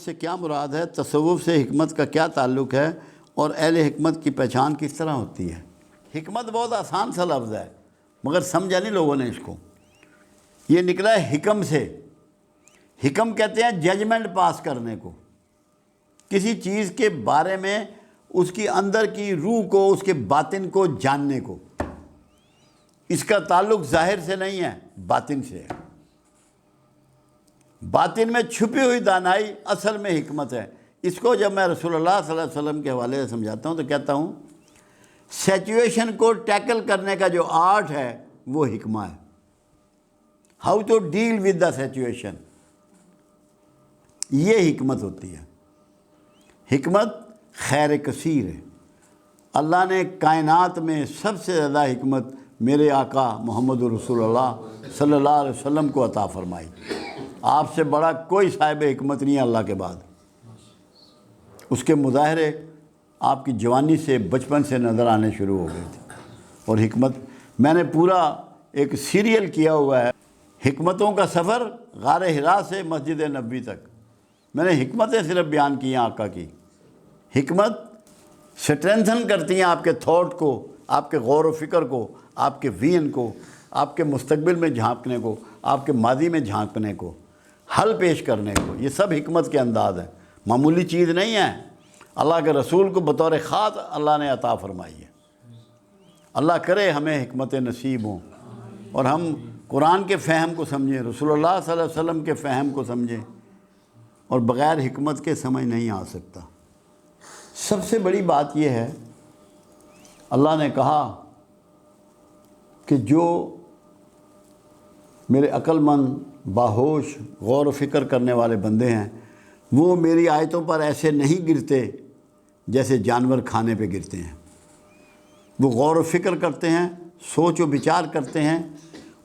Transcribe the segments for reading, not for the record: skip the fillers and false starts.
سے کیا مراد ہے، تصوف سے حکمت کا کیا تعلق ہے، اور اہل حکمت کی پہچان کس طرح ہوتی ہے؟ حکمت بہت آسان سا لفظ ہے مگر سمجھا نہیں لوگوں نے اس کو۔ یہ نکلا ہے حکم سے۔ حکم کہتے ہیں ججمنٹ پاس کرنے کو، کسی چیز کے بارے میں اس کی اندر کی روح کو، اس کے باطن کو جاننے کو۔ اس کا تعلق ظاہر سے نہیں ہے، باطن سے ہے۔ باطن میں چھپی ہوئی دانائی اصل میں حکمت ہے۔ اس کو جب میں رسول اللہ صلی اللہ علیہ وسلم کے حوالے سے سمجھاتا ہوں تو کہتا ہوں سچویشن کو ٹیکل کرنے کا جو آرٹ ہے وہ حکمہ ہے۔ How to deal with the situation, یہ حکمت ہوتی ہے۔ حکمت خیر کثیر ہے۔ اللہ نے کائنات میں سب سے زیادہ حکمت میرے آقا محمد رسول اللہ صلی اللہ علیہ وسلم کو عطا فرمائی۔ آپ سے بڑا کوئی صاحب حکمت نہیں ہے اللہ کے بعد۔ اس کے مظاہرے آپ کی جوانی سے، بچپن سے نظر آنے شروع ہو گئے تھے۔ اور حکمت میں نے پورا ایک سیریل کیا ہوا ہے، حکمتوں کا سفر غار حرا سے مسجد نبوی تک۔ میں نے حکمتیں صرف بیان کی ہیں آقا کی۔ حکمت سٹرینتھن کرتی ہیں آپ کے تھاٹ کو، آپ کے غور و فکر کو، آپ کے وین کو، آپ کے مستقبل میں جھانکنے کو، آپ کے ماضی میں جھانکنے کو، حل پیش کرنے کو۔ یہ سب حکمت کے انداز ہیں، معمولی چیز نہیں ہے۔ اللہ کے رسول کو بطور خاص اللہ نے عطا فرمائی ہے۔ اللہ کرے ہمیں حکمت نصیب ہوں اور ہم قرآن کے فہم کو سمجھیں، رسول اللہ صلی اللہ علیہ وسلم کے فہم کو سمجھیں، اور بغیر حکمت کے سمجھ نہیں آ سکتا۔ سب سے بڑی بات یہ ہے، اللہ نے کہا کہ جو میرے عقل مند، باہوش، غور و فکر کرنے والے بندے ہیں وہ میری آیتوں پر ایسے نہیں گرتے جیسے جانور کھانے پہ گرتے ہیں۔ وہ غور و فکر کرتے ہیں، سوچ و بچار کرتے ہیں،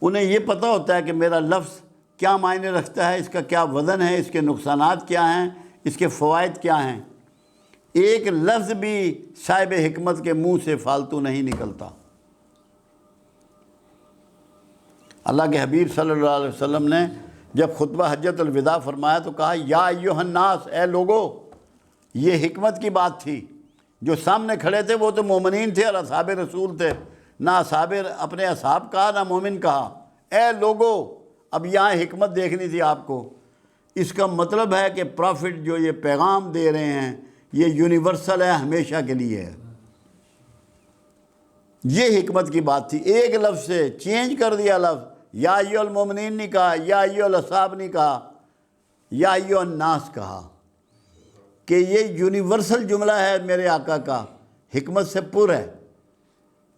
انہیں یہ پتہ ہوتا ہے کہ میرا لفظ کیا معنی رکھتا ہے، اس کا کیا وزن ہے، اس کے نقصانات کیا ہیں، اس کے فوائد کیا ہیں۔ ایک لفظ بھی صاحب حکمت کے منہ سے فالتو نہیں نکلتا۔ اللہ کے حبیب صلی اللہ علیہ وسلم نے جب خطبہ حجت الوداع فرمایا تو کہا یا ایھا الناس، اے لوگو۔ یہ حکمت کی بات تھی۔ جو سامنے کھڑے تھے وہ تو مومنین تھے اور اصحاب رسول تھے، نہ اصحاب اپنے اصحاب کہا نہ مومن کہا، اے لوگو۔ اب یہاں حکمت دیکھنی تھی آپ کو۔ اس کا مطلب ہے کہ پرافٹ جو یہ پیغام دے رہے ہیں یہ یونیورسل ہے، ہمیشہ کے لیے ہے۔ یہ حکمت کی بات تھی۔ ایک لفظ سے چینج کر دیا لفظ، یا ایھا المومنین نہیں کہا، یا ایھا الاصحاب نہیں کہا، یا ایھا الناس کہا، کہ یہ یونیورسل جملہ ہے میرے آقا کا، حکمت سے پر ہے،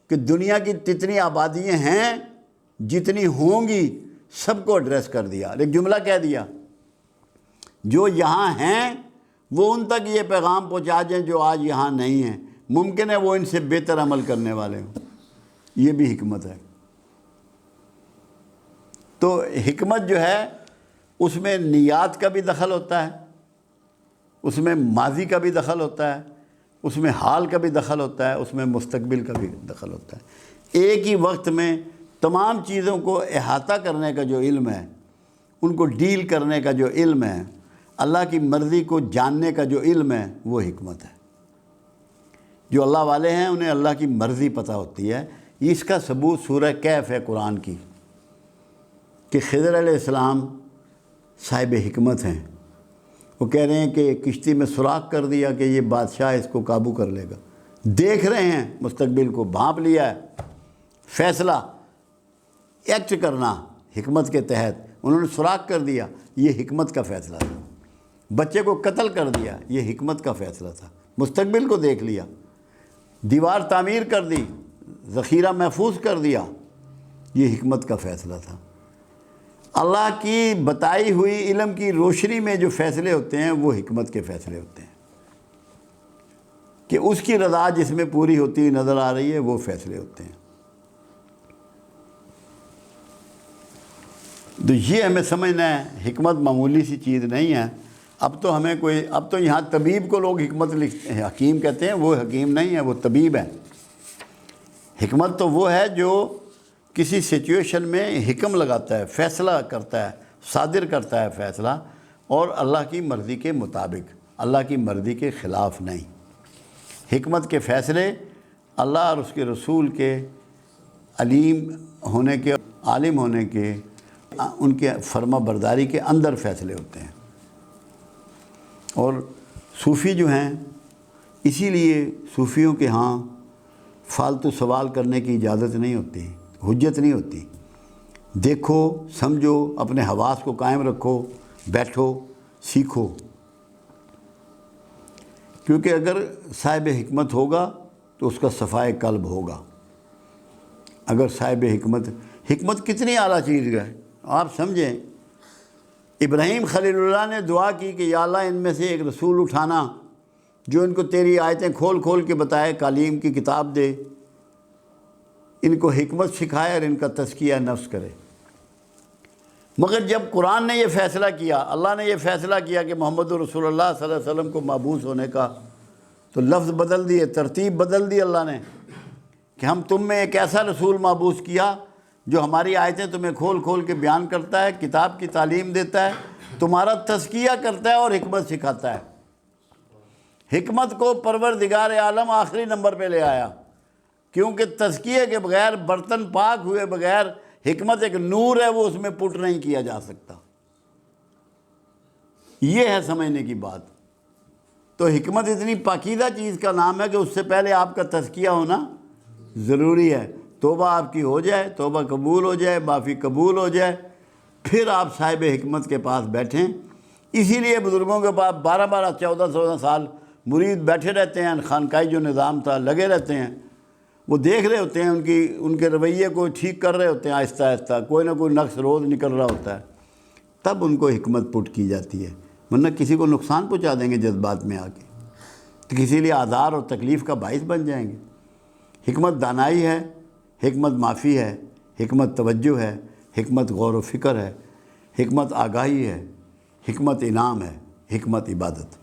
کہ دنیا کی جتنی آبادیاں ہیں، جتنی ہوں گی، سب کو ایڈریس کر دیا۔ ایک جملہ کہہ دیا، جو یہاں ہیں وہ ان تک یہ پیغام پہنچا دیں جو آج یہاں نہیں ہیں، ممکن ہے وہ ان سے بہتر عمل کرنے والے ہوں۔ یہ بھی حکمت ہے۔ تو حکمت جو ہے اس میں نیات کا بھی دخل ہوتا ہے، اس میں ماضی کا بھی دخل ہوتا ہے، اس میں حال کا بھی دخل ہوتا ہے، اس میں مستقبل کا بھی دخل ہوتا ہے۔ ایک ہی وقت میں تمام چیزوں کو احاطہ کرنے کا جو علم ہے، ان کو ڈیل کرنے کا جو علم ہے، اللہ کی مرضی کو جاننے کا جو علم ہے، وہ حکمت ہے۔ جو اللہ والے ہیں انہیں اللہ کی مرضی پتہ ہوتی ہے۔ اس کا ثبوت سورہ کہف ہے قرآن کی، کہ خضر علیہ السلام صاحب حکمت ہیں۔ وہ کہہ رہے ہیں کہ کشتی میں سوراخ کر دیا کہ یہ بادشاہ اس کو قابو کر لے گا، دیکھ رہے ہیں مستقبل کو، بھانپ لیا ہے۔ فیصلہ ایکٹ کرنا حکمت کے تحت، انہوں نے سوراخ کر دیا، یہ حکمت کا فیصلہ تھا۔ بچے کو قتل کر دیا، یہ حکمت کا فیصلہ تھا۔ مستقبل کو دیکھ لیا، دیوار تعمیر کر دی، ذخیرہ محفوظ کر دیا، یہ حکمت کا فیصلہ تھا۔ اللہ کی بتائی ہوئی علم کی روشنی میں جو فیصلے ہوتے ہیں وہ حکمت کے فیصلے ہوتے ہیں، کہ اس کی رضا جس میں پوری ہوتی ہوئی نظر آ رہی ہے وہ فیصلے ہوتے ہیں۔ تو یہ ہمیں سمجھنا ہے، حکمت معمولی سی چیز نہیں ہے۔ اب تو یہاں طبیب کو لوگ حکمت لکھتے ہیں، حکیم کہتے ہیں، وہ حکیم نہیں ہے، وہ طبیب ہے۔ حکمت تو وہ ہے جو کسی سچویشن میں حکم لگاتا ہے، فیصلہ کرتا ہے، صادر کرتا ہے فیصلہ، اور اللہ کی مرضی کے مطابق، اللہ کی مرضی کے خلاف نہیں۔ حکمت کے فیصلے اللہ اور اس کے رسول کے علیم ہونے کے، عالم ہونے کے، ان کے فرما برداری کے اندر فیصلے ہوتے ہیں۔ اور صوفی جو ہیں، اسی لیے صوفیوں کے ہاں فالتو سوال کرنے کی اجازت نہیں ہوتی، حجت نہیں ہوتی۔ دیکھو، سمجھو، اپنے حواس کو قائم رکھو، بیٹھو، سیکھو۔ کیونکہ اگر صاحب حکمت ہوگا تو اس کا صفائے قلب ہوگا۔ اگر صاحب حکمت کتنی اعلیٰ چیز ہے آپ سمجھیں۔ ابراہیم خلیل اللہ نے دعا کی کہ یا اللہ ان میں سے ایک رسول اٹھانا جو ان کو تیری آیتیں کھول کھول کے بتائے، تعلیم کی کتاب دے، ان کو حکمت سکھائے اور ان کا تزکیہ نفس کرے۔ مگر جب قرآن نے یہ فیصلہ کیا، اللہ نے یہ فیصلہ کیا کہ محمد رسول اللہ صلی اللہ علیہ وسلم کو مبعوث ہونے کا، تو لفظ بدل دیے، ترتیب بدل دی اللہ نے کہ ہم تم میں ایک ایسا رسول مبعوث کیا جو ہماری آیتیں تمہیں کھول کھول کے بیان کرتا ہے، کتاب کی تعلیم دیتا ہے، تمہارا تزکیہ کرتا ہے اور حکمت سکھاتا ہے۔ حکمت کو پروردگار عالم آخری نمبر پہ لے آیا، کیونکہ تزکیے کے بغیر، برتن پاک ہوئے بغیر، حکمت ایک نور ہے، وہ اس میں پٹ نہیں کیا جا سکتا۔ یہ ہے سمجھنے کی بات۔ تو حکمت اتنی پاکیزہ چیز کا نام ہے کہ اس سے پہلے آپ کا تزکیہ ہونا ضروری ہے۔ توبہ آپ کی ہو جائے، توبہ قبول ہو جائے، معافی قبول ہو جائے، پھر آپ صاحب حکمت کے پاس بیٹھیں۔ اسی لیے بزرگوں کے پاس 12 14 سال مرید بیٹھے رہتے ہیں، خانقاہی جو نظام تھا لگے رہتے ہیں، وہ دیکھ رہے ہوتے ہیں، ان کے رویے کو ٹھیک کر رہے ہوتے ہیں، آہستہ آہستہ کوئی نہ کوئی نقص روز نکل رہا ہوتا ہے، تب ان کو حکمت پٹ کی جاتی ہے۔ ورنہ کسی کو نقصان پہنچا دیں گے جذبات میں آ کے، تو کسی لیے آزار اور تکلیف کا باعث بن جائیں گے۔ حکمت دانائی ہے، حکمت معافی ہے، حکمت توجہ ہے، حکمت غور و فکر ہے، حکمت آگاہی ہے، حکمت انعام ہے، حکمت عبادت۔